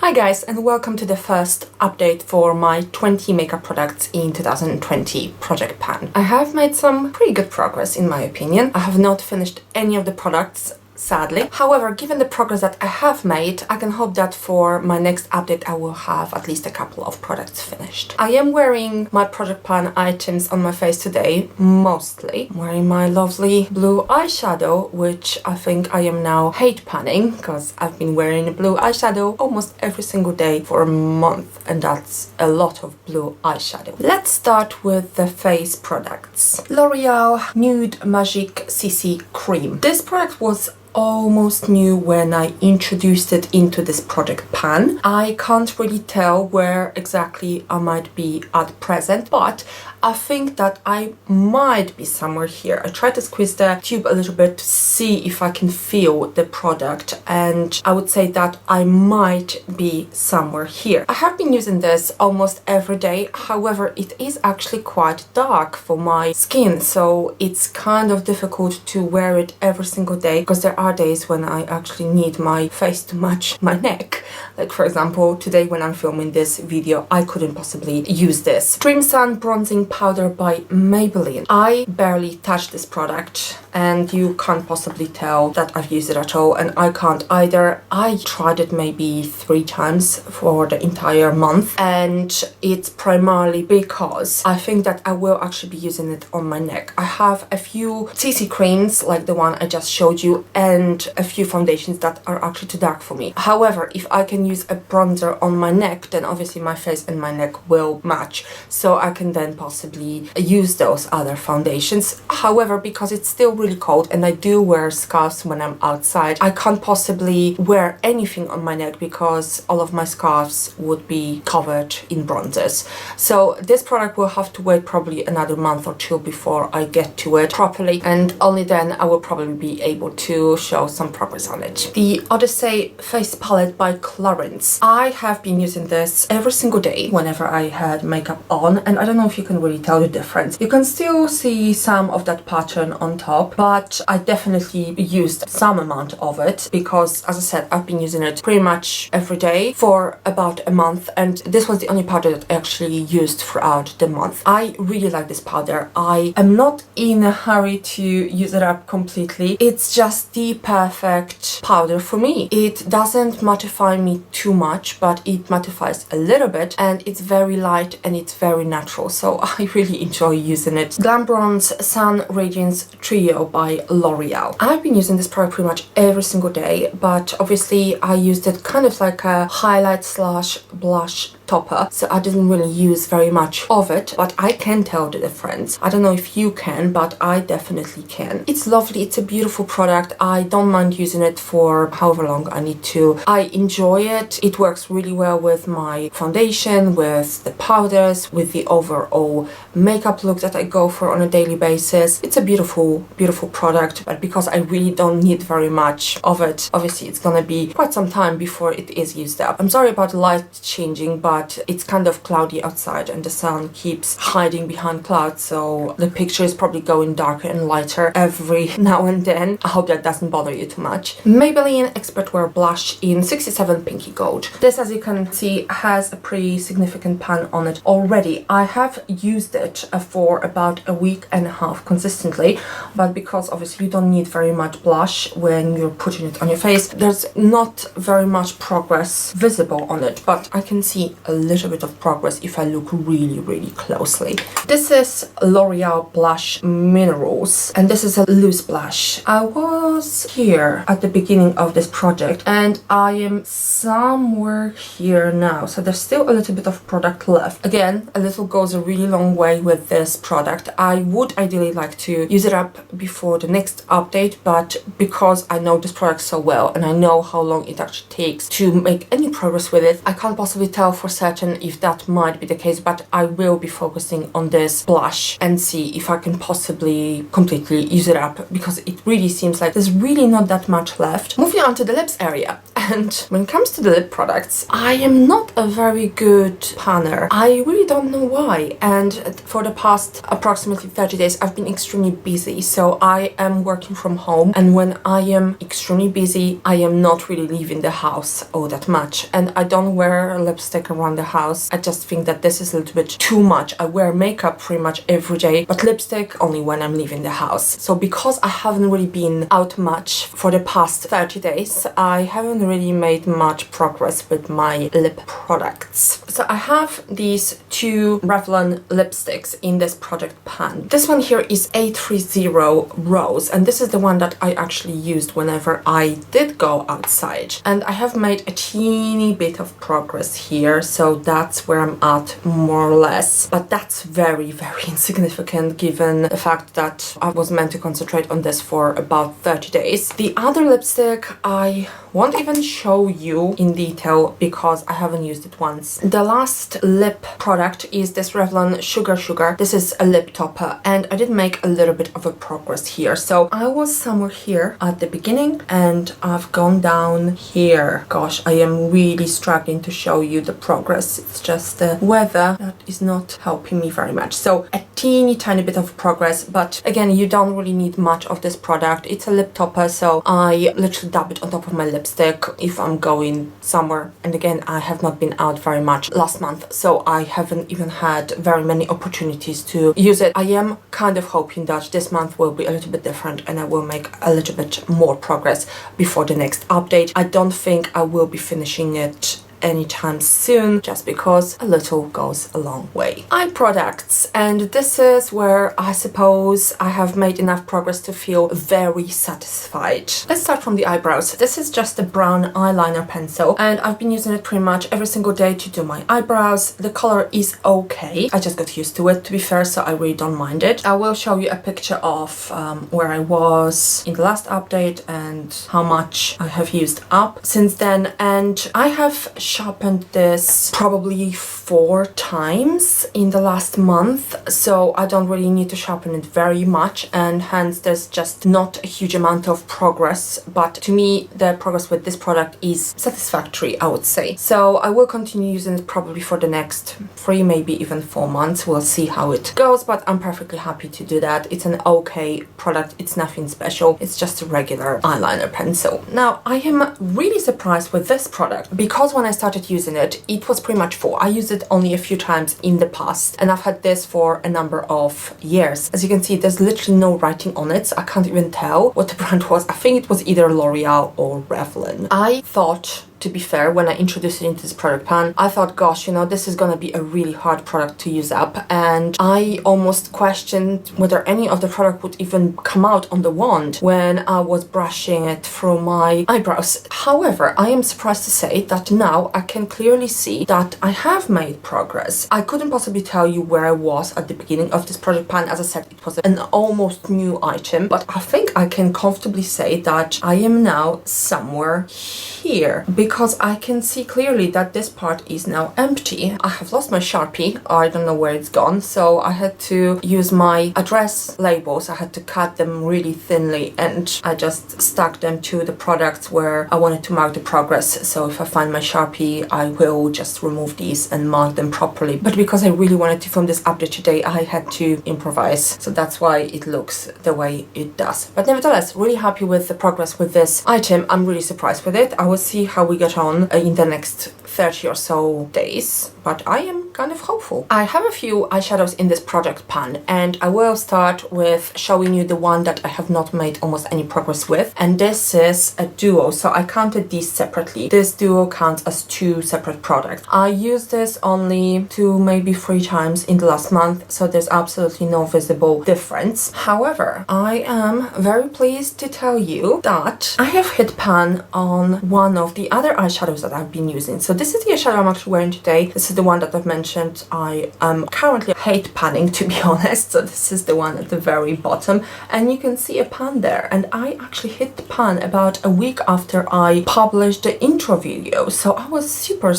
Hi guys, and welcome to the first update for my 20 makeup products in 2020 project pan. I have made some pretty good progress in my opinion. I have not finished any of the products, sadly. However, given the progress that I have made, I can hope that for my next update I will have at least a couple of products finished. I am wearing my project pan items on my face today, mostly. I'm wearing my lovely blue eyeshadow, which I think I am now hate panning, because I've been wearing blue eyeshadow almost every single day for a month, and that's a lot of blue eyeshadow. Let's start with the face products. L'Oreal Nude Magique CC Cream. This product was almost new when I introduced it into this project pan. I can't really tell where exactly I might be at present, but I think that I might be somewhere here. I tried to squeeze the tube a little bit to see if I can feel the product, and I would say that I might be somewhere here. I have been using this almost every day, however it is actually quite dark for my skin, so it's kind of difficult to wear it every single day because there are days when I actually need my face to match my neck. Like for example, today when I'm filming this video, I couldn't possibly use this. Dream Sun Bronzing Powder by Maybelline. I barely touched this product and you can't possibly tell that I've used it at all, and I can't either. I tried it maybe 3 times for the entire month, and it's primarily because I think that I will actually be using it on my neck. I have a few CC creams like the one I just showed you and a few foundations that are actually too dark for me. However, if I can use a bronzer on my neck, then obviously my face and my neck will match, so I can then possibly use those other foundations. However, because it's still really cold and I do wear scarves when I'm outside, I can't possibly wear anything on my neck because all of my scarves would be covered in bronzers. So this product will have to wait probably another month or 2 before I get to it properly, and only then I will probably be able to show some progress on it. The Odyssey Face Palette by Clarins. I have been using this every single day whenever I had makeup on, and I don't know if you can really tell the difference. You can still see some of that pattern on top, but I definitely used some amount of it because, as I said, I've been using it pretty much every day for about a month, and this was the only powder that I actually used throughout the month. I really like this powder. I am not in a hurry to use it up completely. It's just the perfect powder for me. It doesn't mattify me too much, but it mattifies a little bit, and it's very light and it's very natural, so I really enjoy using it. Glam Bronze Sun Radiance Trio by L'Oreal. I've been using this product pretty much every single day, but obviously I used it kind of like a highlight slash blush topper, so I didn't really use very much of it, but I can tell the difference. I don't know if you can, but I definitely can. It's lovely. It's a beautiful product. I don't mind using it for however long I need to. I enjoy it. It works really well with my foundation, with the powders, with the overall makeup look that I go for on a daily basis. It's a beautiful, beautiful product, but because I really don't need very much of it, obviously it's gonna be quite some time before it is used up. I'm sorry about the light changing, but it's kind of cloudy outside and the sun keeps hiding behind clouds, so the picture is probably going darker and lighter every now and then. I hope that doesn't bother you too much. Maybelline Expert Wear Blush in 67 Pinky Gold. This, as you can see, has a pretty significant pan on it already. I have used it for about a week and a half consistently, but because obviously you don't need very much blush when you're putting it on your face, there's not very much progress visible on it, but I can see a little bit of progress if I look really, really closely. This is L'Oreal Blush Minerals, and this is a loose blush. I was here at the beginning of this project and I am somewhere here now, so there's still a little bit of product left. Again, a little goes a really long way with this product. I would ideally like to use it up before the next update, but because I know this product so well and I know how long it actually takes to make any progress with it, I can't possibly tell for certain if that might be the case, but I will be focusing on this blush and see if I can possibly completely use it up, because it really seems like there's really not that much left. Moving on to the lips area. And when it comes to the lip products, I am not a very good panner. I really don't know why. And for the past approximately 30 days, I've been extremely busy. So I am working from home. And when I am extremely busy, I am not really leaving the house all that much. And I don't wear lipstick around the house. I just think that this is a little bit too much. I wear makeup pretty much every day, but lipstick only when I'm leaving the house. So because I haven't really been out much for the past 30 days, I haven't really made much progress with my lip products. So I have these two Revlon lipsticks in this project pan. This one here is 830 Rose, and this is the one that I actually used whenever I did go outside. And I have made a teeny bit of progress here, so that's where I'm at more or less. But that's very, very insignificant given the fact that I was meant to concentrate on this for about 30 days. The other lipstick I won't even show you in detail because I haven't used it once. The last lip product is this Revlon Sugar. This is a lip topper, and I did make a little bit of a progress here. So I was somewhere here at the beginning and I've gone down here. Gosh, I am really struggling to show you the progress. It's just the weather that is not helping me very much. So a teeny tiny bit of progress, but again, you don't really need much of this product. It's a lip topper, so I literally dab it on top of my lipstick if I'm going somewhere. And again, I have not been out very much last month, so I haven't even had very many opportunities to use it. I am kind of hoping that this month will be a little bit different and I will make a little bit more progress before the next update. I don't think I will be finishing it anytime soon, just because a little goes a long way. Eye products, and this is where I suppose I have made enough progress to feel very satisfied. Let's start from the eyebrows. This is just a brown eyeliner pencil, and I've been using it pretty much every single day to do my eyebrows. The color is okay. I just got used to it, to be fair, so I really don't mind it. I will show you a picture of where I was in the last update and how much I have used up since then, and I have sharpened this probably 4 times in the last month, so I don't really need to sharpen it very much, and hence there's just not a huge amount of progress, but to me the progress with this product is satisfactory, I would say. So I will continue using it probably for the next 3, maybe even 4 months. We'll see how it goes, but I'm perfectly happy to do that. It's an okay product. It's nothing special. It's just a regular eyeliner pencil. Now, I am really surprised with this product because when I started using it, it was pretty much full. I used it only a few times in the past, and I've had this for a number of years. As you can see, there's literally no writing on it, so I can't even tell what the brand was. I think it was either L'Oreal or Revlon. I thought, to be fair, when I introduced it into this product pan, I thought, gosh, you know, this is gonna be a really hard product to use up, and I almost questioned whether any of the product would even come out on the wand when I was brushing it through my eyebrows. However, I am surprised to say that now I can clearly see that I have made progress. I couldn't possibly tell you where I was at the beginning of this product pan. As I said, it was an almost new item, but I think I can comfortably say that I am now somewhere here, because I can see clearly that this part is now empty. I have lost my Sharpie. I don't know where it's gone, so I had to use my address labels. I had to cut them really thinly, and I just stuck them to the products where I wanted to mark the progress. So if I find my Sharpie, I will just remove these and mark them properly. But because I really wanted to film this update today, I had to improvise. So that's why it looks the way it does. But nevertheless, really happy with the progress with this item. I'm really surprised with it. I will see how we get on in the next 30 or so days, but I am kind of hopeful. I have a few eyeshadows in this project pan, and I will start with showing you the one that I have not made almost any progress with, and this is a duo, so I counted these separately. This duo counts as 2 separate products. I used this only 2, maybe 3 times in the last month, so there's absolutely no visible difference. However, I am very pleased to tell you that I have hit pan on one of the other eyeshadows that I've been using. So this is the eyeshadow I'm actually wearing today. This is the one that I've mentioned mentioned, I am currently hate panning, to be honest. So this is the one at the very bottom, and you can see a pan there. And I actually hit the pan about a week after I published the intro video. So I was super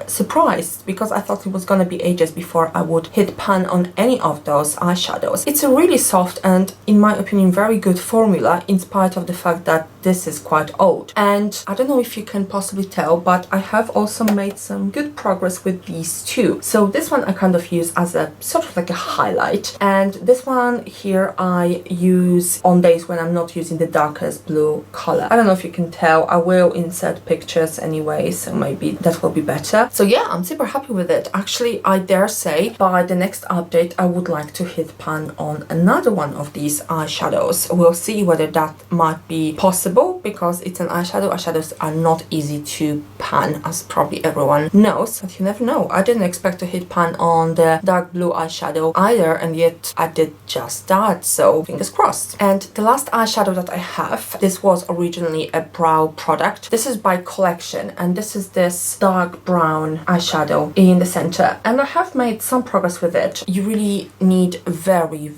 surprised because I thought it was gonna be ages before I would hit pan on any of those eyeshadows. It's a really soft and, in my opinion, very good formula, in spite of the fact that this is quite old. And I don't know if you can possibly tell, but I have also made some good progress with these two. So this one I kind of use as a sort of like a highlight, and this one here I use on days when I'm not using the darkest blue color. I don't know if you can tell. I will insert pictures anyway, so maybe that will be better. So yeah, I'm super happy with it. Actually, I dare say by the next update I would like to hit pan on another one of these eyeshadows. We'll see whether that might be possible, because it's an eyeshadow. Eyeshadows are not easy to pan, as probably everyone knows, but you never know. I didn't expect to hit pan on the dark blue eyeshadow either, and yet I did just that, so fingers crossed. And the last eyeshadow that I have, this was originally a brow product. This is by Collection, and this is this dark brown eyeshadow in the center, and I have made some progress with it. You really need very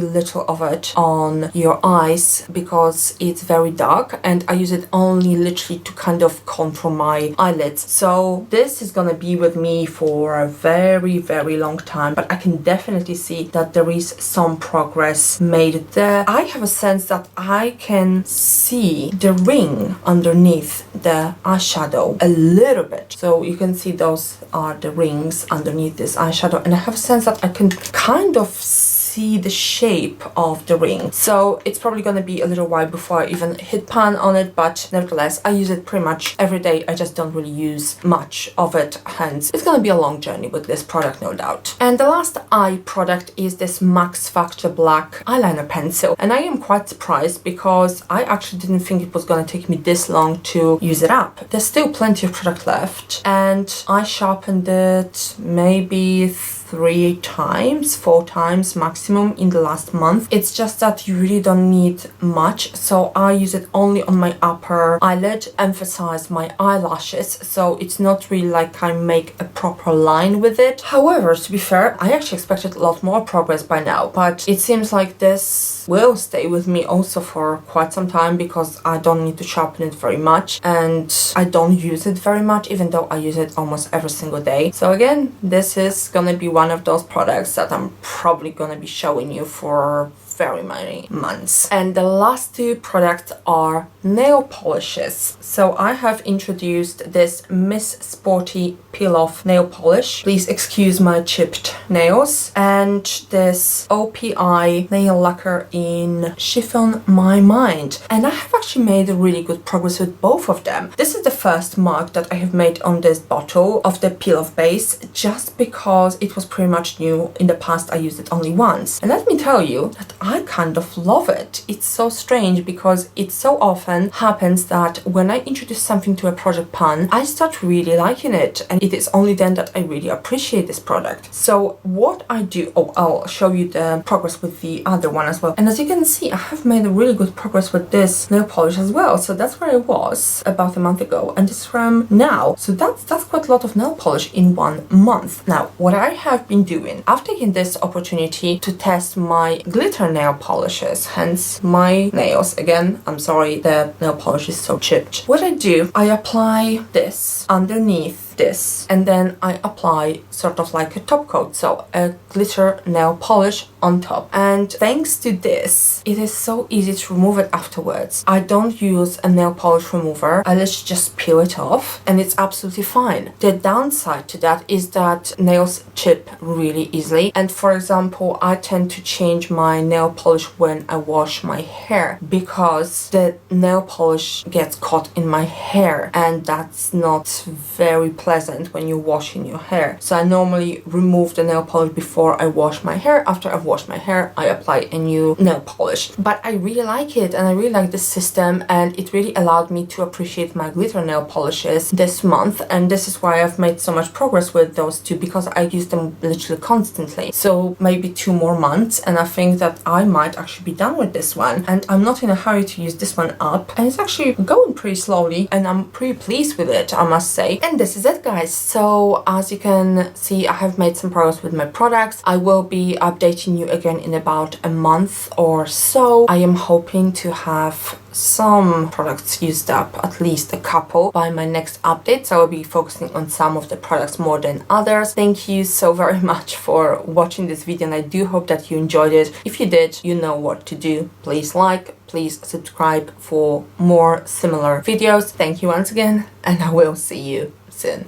little of it on your eyes because it's very dark, and I use it only literally to kind of contour my eyelids. So this is gonna be with me for a very long time, but I can definitely see that there is some progress made there. I have a sense that I can see the ring underneath the eyeshadow a little bit. So you can see those are the rings underneath this eyeshadow, and I have a sense that I can kind of see the shape of the ring. So it's probably going to be a little while before I even hit pan on it, but nevertheless I use it pretty much every day. I just don't really use much of it, hence it's going to be a long journey with this product, no doubt. And the last eye product is this Max Factor Black eyeliner pencil, and I am quite surprised because I actually didn't think it was going to take me this long to use it up. There's still plenty of product left, and I sharpened it maybe 4 times maximum in the last month. It's just that you really don't need much, so I use it only on my upper eyelid, emphasize my eyelashes, so it's not really like I make a proper line with it. However, to be fair, I actually expected a lot more progress by now, but it seems like this will stay with me also for quite some time because I don't need to sharpen it very much, and I don't use it very much, even though I use it almost every single day. So again, this is gonna be one of those products that I'm probably gonna be showing you for very many months. And the last two products are nail polishes. So I have introduced this Miss Sporty peel-off nail polish. Please excuse my chipped nails. And this OPI nail lacquer in Chiffon My Mind. And I have actually made a really good progress with both of them. This is the first mark that I have made on this bottle of the peel-off base, just because it was pretty much new. In the past I used it only once. And let me tell you that I kind of love it. It's so strange because it so often happens that when I introduce something to a project pan, I start really liking it, and it is only then that I really appreciate this product. So what I do, I'll show you the progress with the other one as well. And as you can see, I have made a really good progress with this nail polish as well. So that's where I was about a month ago, and this is from now. So that's quite a lot of nail polish in 1 month. Now, what I have been doing, I've taken this opportunity to test my glitter nail polishes, hence my nails. Again, I'm sorry, the nail polish is so chipped. What I do, I apply this underneath this, and then I apply sort of like a top coat, so a glitter nail polish on top. And thanks to this, it is so easy to remove it afterwards. I don't use a nail polish remover. I literally just peel it off, and it's absolutely fine. The downside to that is that nails chip really easily, and for example, I tend to change my nail polish when I wash my hair because the nail polish gets caught in my hair, and that's not very pleasant when you're washing your hair. So I normally remove the nail polish before I wash my hair. After I've washed my hair, I apply a new nail polish. But I really like it, and I really like this system, and it really allowed me to appreciate my glitter nail polishes this month, and this is why I've made so much progress with those two, because I use them literally constantly. So maybe 2 more months, and I think that I might actually be done with this one, and I'm not in a hurry to use this one up, and it's actually going pretty slowly, and I'm pretty pleased with it, I must say. And this is it it, guys. So as you can see, I have made some progress with my products. I will be updating you again in about a month or so. I am hoping to have some products used up, at least a couple, by my next update. So I will be focusing on some of the products more than others. Thank you so very much for watching this video, and I do hope that you enjoyed it. If you did, you know what to do. Please like, please subscribe for more similar videos. Thank you once again, and I will see you soon.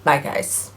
Bye, guys.